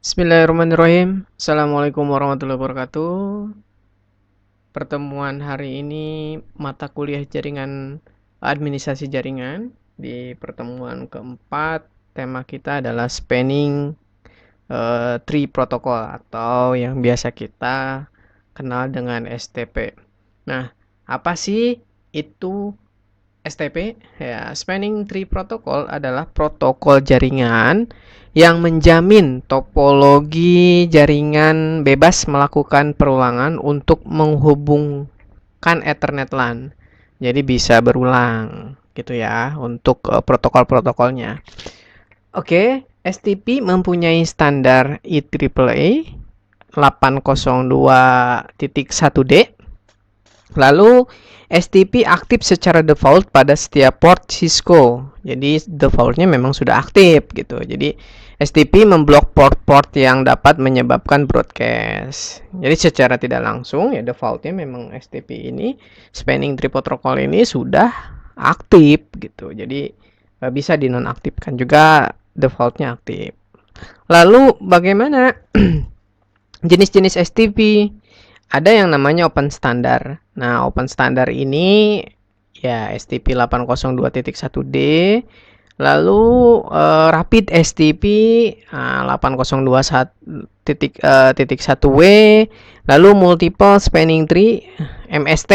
Bismillahirrahmanirrahim. Assalamualaikum warahmatullahi wabarakatuh. Pertemuan hari ini mata kuliah jaringan administrasi jaringan. Di pertemuan keempat, tema kita adalah spanning tree protocol atau yang biasa kita kenal dengan STP. Nah, apa sih itu STP? Ya, spanning tree protocol adalah protokol jaringan yang menjamin topologi jaringan bebas melakukan perulangan untuk menghubungkan Ethernet LAN. Jadi bisa berulang gitu ya untuk protokol-protokolnya. Oke, STP mempunyai standar IEEE 802.1D. Lalu STP aktif secara default pada setiap port Cisco. Jadi defaultnya memang sudah aktif gitu. Jadi STP memblok port-port yang dapat menyebabkan broadcast. Jadi secara tidak langsung ya defaultnya memang STP ini spanning tree protocol ini sudah aktif gitu. Jadi bisa dinonaktifkan juga defaultnya aktif. Lalu bagaimana jenis-jenis STP? Ada yang namanya open standard. Nah, open standard ini ya STP 802.1D, lalu rapid STP 802.1.1W, lalu multiple spanning tree MST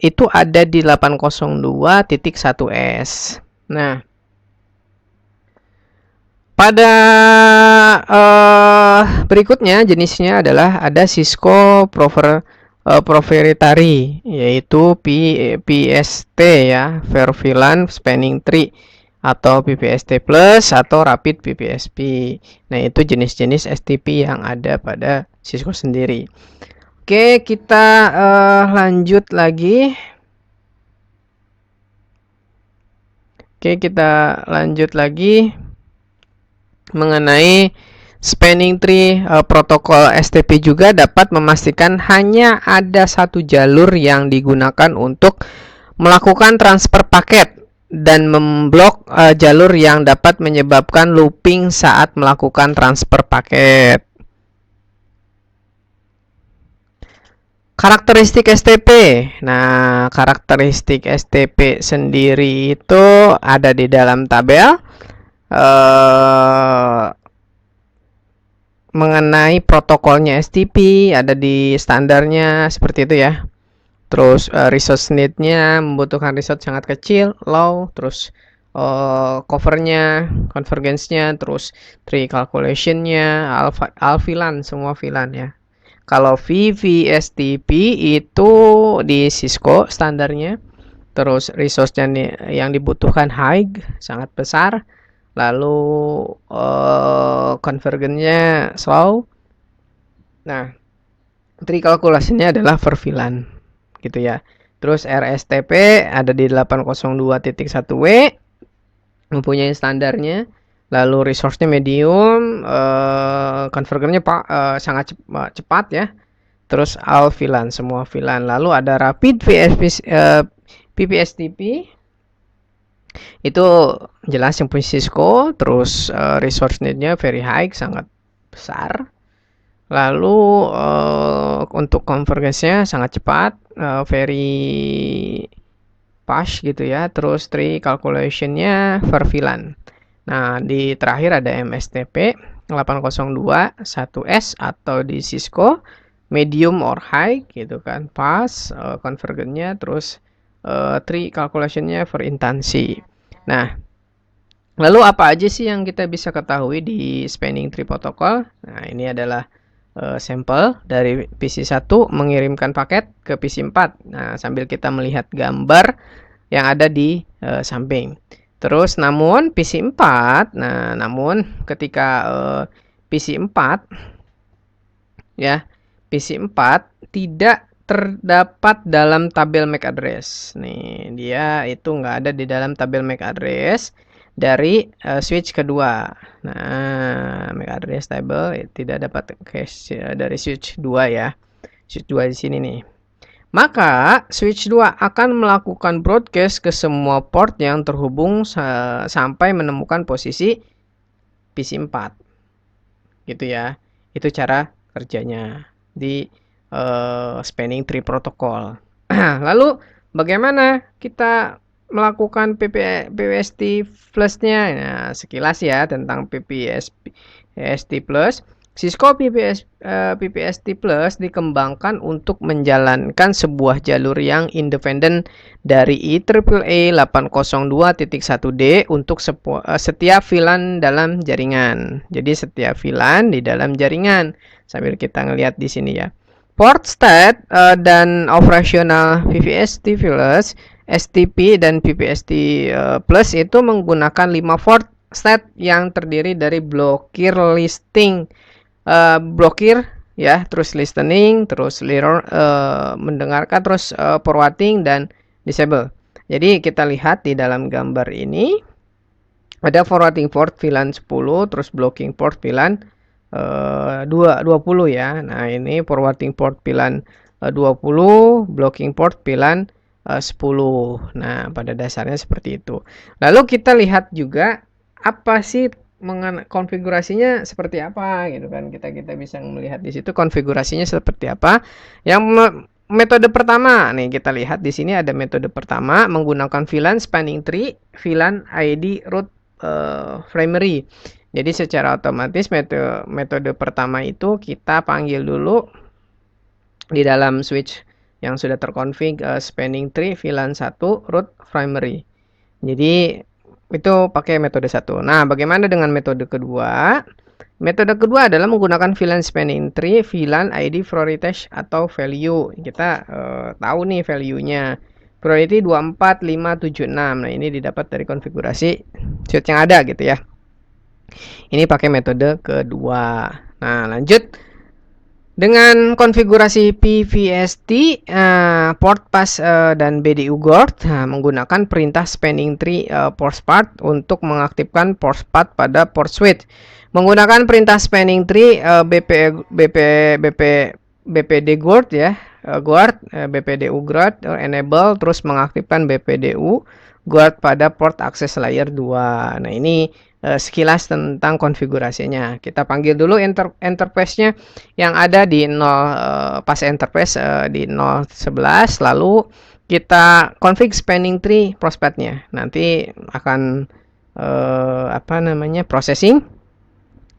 itu ada di 802.1S. Nah, pada berikutnya jenisnya adalah ada Cisco Proprietary, yaitu PST ya, VLAN Spanning Tree atau PPST Plus atau Rapid PPSP. Nah, itu jenis-jenis STP yang ada pada Cisco sendiri. Oke, kita lanjut lagi. Mengenai spanning tree protokol STP juga dapat memastikan hanya ada satu jalur yang digunakan untuk melakukan transfer paket dan memblok jalur yang dapat menyebabkan looping saat melakukan transfer paket. Karakteristik STP. Nah, karakteristik STP sendiri itu ada di dalam tabel. Mengenai protokolnya STP ada di standarnya seperti itu ya. Terus resource need-nya membutuhkan resource sangat kecil, low, terus covernya, convergence-nya, terus tree calculation-nya, alpha-VLAN, semua VLAN ya. Kalau VVSTP itu di Cisco standarnya, terus resource-nya yang dibutuhkan high, sangat besar, lalu convergence-nya slow. Nah, tree calculation-nya adalah per VLAN gitu ya. Terus RSTP ada di 802.1W, mempunyai standarnya. Lalu resource-nya medium, convergence-nya sangat cepat ya. Terus all VLAN, semua VLAN. Lalu ada rapid PPSTP, itu jelas yang punya Cisco. Terus resource need-nya very high, sangat besar. Lalu untuk convergence-nya sangat cepat, very fast gitu ya. Terus tree calculation-nya per VLAN. Nah, di terakhir ada MSTP 802.1S atau di Cisco medium or high gitu kan. Fast, convergence-nya, terus tree calculation-nya per instansi. Nah, lalu apa aja sih yang kita bisa ketahui di spanning tree protocol? Nah, ini adalah sampel dari PC1 mengirimkan paket ke PC4. Nah, sambil kita melihat gambar yang ada di samping. Terus namun PC4, namun ketika PC4 ya, PC4 tidak terdapat dalam tabel MAC address. Nih, dia itu nggak ada di dalam tabel MAC address dari switch kedua. Nah, MAC address table tidak dapat cache dari switch 2 ya. Switch 2 di sini nih. Maka switch 2 akan melakukan broadcast ke semua port yang terhubung sampai menemukan posisi PC4 gitu ya. Itu cara kerjanya di spanning tree protokol. Lalu bagaimana kita melakukan PPST Plus-nya? Nah, sekilas ya tentang PPST Plus. Cisco PPST Plus dikembangkan untuk menjalankan sebuah jalur yang independen dari IEEE 802.1d untuk setiap VLAN dalam jaringan. Jadi setiap VLAN di dalam jaringan. Sambil kita ngelihat di sini ya. Port state dan operasional PPST Plus, STP dan PPST Plus itu menggunakan 5 port state yang terdiri dari blokir, listing, blokir ya, terus listening, terus mendengarkan, terus forwarding dan disable. Jadi kita lihat di dalam gambar ini ada forwarding port VLAN 10, terus blocking port VLAN 20 ya. Nah, ini forwarding port VLAN 20, blocking port VLAN 10. Nah, pada dasarnya seperti itu. Lalu kita lihat juga apa sih konfigurasinya seperti apa gitu kan. Kita bisa melihat di situ konfigurasinya seperti apa. Yang metode pertama nih, kita lihat di sini ada metode pertama menggunakan VLAN spanning tree, VLAN ID root primary. Jadi secara otomatis metode pertama itu kita panggil dulu di dalam switch yang sudah terkonfig spanning tree VLAN 1 root primary. Jadi itu pakai metode 1. Nah, bagaimana dengan metode kedua? Metode kedua adalah menggunakan VLAN spanning tree, VLAN ID prioritize atau value. Kita tahu nih value-nya. Priority 24576. Nah, ini didapat dari konfigurasi switch yang ada gitu ya. Ini pakai metode kedua. Nah, lanjut. Dengan konfigurasi PVST, port pass dan BDU guard menggunakan perintah spanning tree port path untuk mengaktifkan port path pada port switch. Menggunakan perintah spanning tree BPD guard ya, BPDU guard enable, terus mengaktifkan BPDU guard pada port access layer 2. Nah, ini sekilas tentang konfigurasinya. Kita panggil dulu interface-nya yang ada di 0 pas interface di 011, lalu kita config spanning tree prospect-nya. Nanti akan processing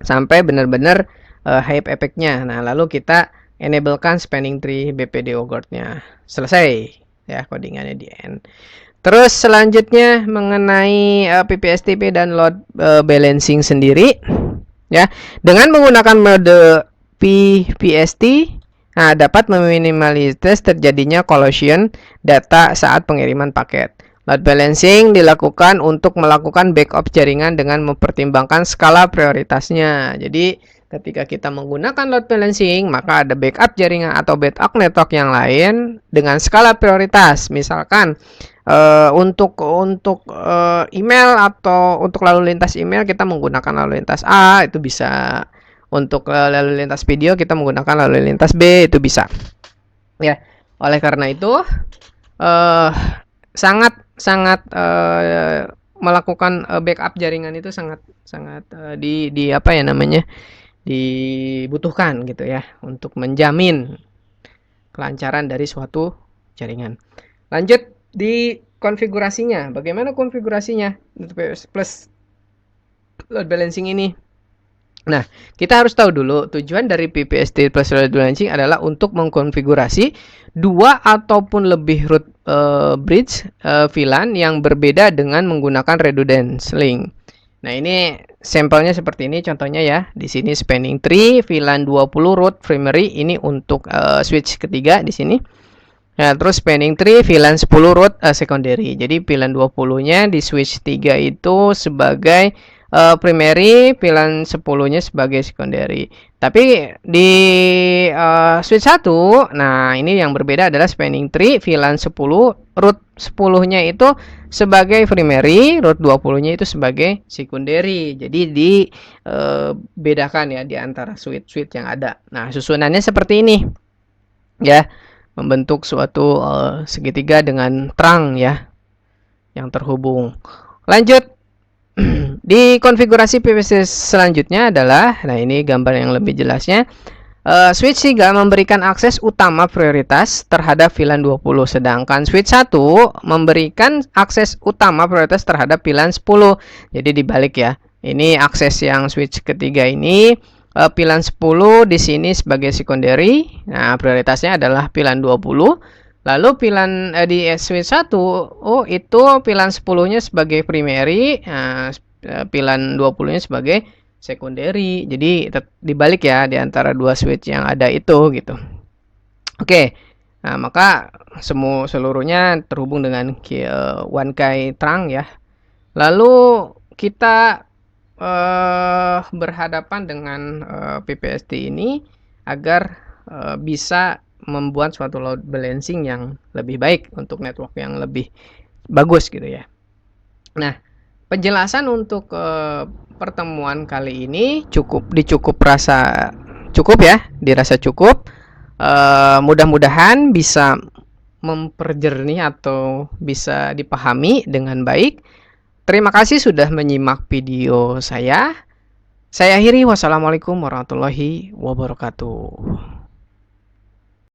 sampai benar-benar hype effect-nya. Nah, lalu kita enablekan spanning tree BPDO guard-nya. Selesai ya codingannya di end. Terus selanjutnya mengenai PPSTP dan load balancing sendiri ya. Dengan menggunakan mode PPST dapat meminimalisir terjadinya collision data saat pengiriman paket. Load balancing dilakukan untuk melakukan backup jaringan dengan mempertimbangkan skala prioritasnya. Jadi ketika kita menggunakan load balancing, maka ada backup jaringan atau backup network yang lain dengan skala prioritas. Misalkan untuk email atau untuk lalu lintas email kita menggunakan lalu lintas A, itu bisa. Untuk lalu lintas video kita menggunakan lalu lintas B, itu bisa. Ya, oleh karena itu sangat melakukan backup jaringan itu sangat dibutuhkan gitu ya, untuk menjamin kelancaran dari suatu jaringan. Lanjut di konfigurasinya. Bagaimana konfigurasinya plus load balancing ini? Nah, kita harus tahu dulu tujuan dari PPST plus load balancing adalah untuk mengkonfigurasi dua ataupun lebih root bridge VLAN yang berbeda dengan menggunakan redundant link. Nah, ini sampelnya seperti ini contohnya ya. Di sini spanning tree VLAN 20 root primary, ini untuk switch ketiga di sini. Nah, terus spanning tree VLAN 10 root secondary. Jadi VLAN 20-nya di switch 3 itu sebagai primary, VLAN 10-nya sebagai secondary. Tapi di switch 1, nah ini yang berbeda adalah spanning tree VLAN 10 root 10-nya itu sebagai primary, root 20-nya itu sebagai secondary. Jadi dibedakan ya di antara switch yang ada. Nah, susunannya seperti ini. Ya, membentuk suatu segitiga dengan terang ya yang terhubung. Lanjut. Di konfigurasi PPC selanjutnya adalah, nah ini gambar yang lebih jelasnya. Switch 3 memberikan akses utama prioritas terhadap VLAN 20, sedangkan switch 1 memberikan akses utama prioritas terhadap VLAN 10. Jadi dibalik ya. Ini akses yang switch ketiga ini, VLAN 10 di sini sebagai secondary. Nah, prioritasnya adalah VLAN 20. Lalu VLAN di switch 1, oh itu VLAN 10-nya sebagai primary, nah, VLAN 20-nya sebagai secondary. Jadi dibalik ya di antara dua switch yang ada itu gitu. Oke. Nah, maka seluruhnya terhubung dengan Wankai Trunk ya. Lalu kita berhadapan dengan PPST ini agar bisa membuat suatu load balancing yang lebih baik untuk network yang lebih bagus gitu ya. Nah, penjelasan untuk pertemuan kali ini dirasa cukup. Mudah-mudahan bisa memperjernih atau bisa dipahami dengan baik. Terima kasih sudah menyimak video saya. Saya akhiri, wassalamualaikum warahmatullahi wabarakatuh.